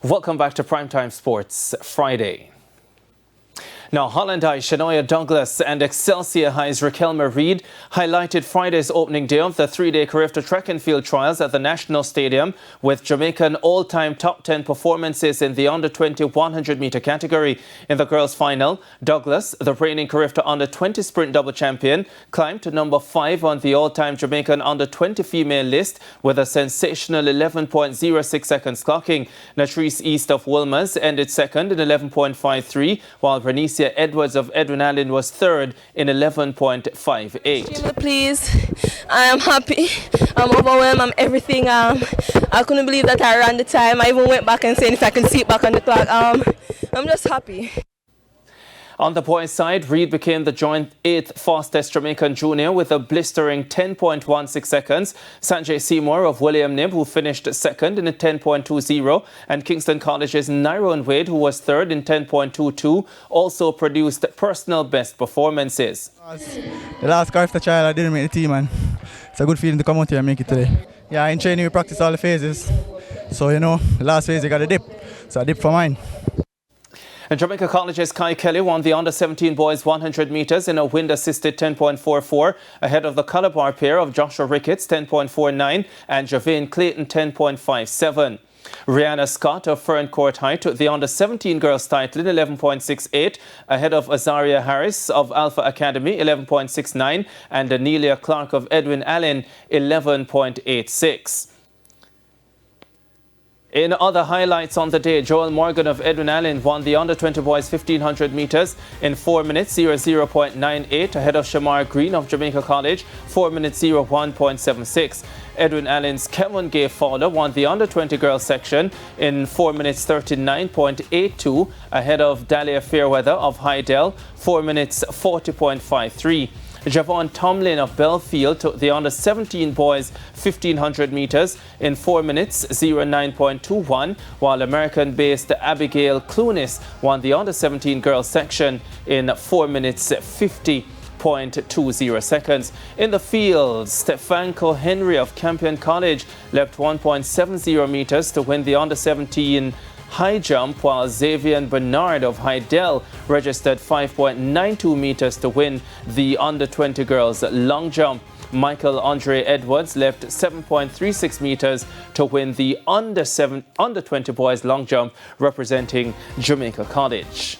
Welcome back to Primetime Sports Friday. Now, Holland High Shania Douglas and Excelsior High's Reid highlighted Friday's opening day of the three-day Carifta track and field trials at the National Stadium with Jamaican all-time top 10 performances in the under-20 100-meter category. In the girls' final, Douglas, the reigning Carifta under-20 sprint double champion, climbed to number 5 on the all-time Jamaican under-20 female list with a sensational 11.06 seconds clocking. Natrice East of Wilmers ended second in 11.53, while Renesia Edwards of Edwin Allen was third in 11.58. Extremely pleased. I am happy. I'm overwhelmed. I'm everything. I couldn't believe that I ran the time. I even went back and said if I can see it back on the clock. I'm just happy. On the boys' side, Reid became the joint 8th fastest Jamaican junior with a blistering 10.16 seconds. Sanjay Seymour of William Nib, who finished second in a 10.20, and Kingston College's Nyron Wade, who was third in 10.22, also produced personal best performances. The last Carifta trial I didn't make the team, and it's a good feeling to come out here and make it today. Yeah, in training we practice all the phases, so the last phase I got a dip, so I dipped for mine. And Jamaica College's Kai Kelly won the under-17 boys 100 metres in a wind-assisted 10.44 ahead of the Calabar pair of Joshua Ricketts 10.49 and Javane Clayton 10.57. Rihanna Scott of Ferncourt High took the under-17 girls title in 11.68 ahead of Azaria Harris of Alpha Academy 11.69 and Anelia Clark of Edwin Allen 11.86. In other highlights on the day, Joel Morgan of Edwin Allen won the under-20 boys 1500 metres in 4 minutes 00.98 ahead of Shamar Green of Jamaica College 4 minutes 01.76. Edwin Allen's Kevin Gay Fowler won the under-20 girls section in 4 minutes 39.82 ahead of Dahlia Fairweather of Hydel 4 minutes 40.53. Javon Tomlin of Belfield took the under-17 boys 1500 metres in 4 minutes 09.21, while American-based Abigail Clunis won the under-17 girls section in 4 minutes 50.20 seconds. In the field, Stefanko Henry of Campion College leapt 1.70 metres to win the under-17 high jump, while Xavier Bernard of Hydel registered 5.92 metres to win the under-20 girls long jump. Michael Andre Edwards left 7.36 metres to win the under-20 boys long jump representing Jamaica College.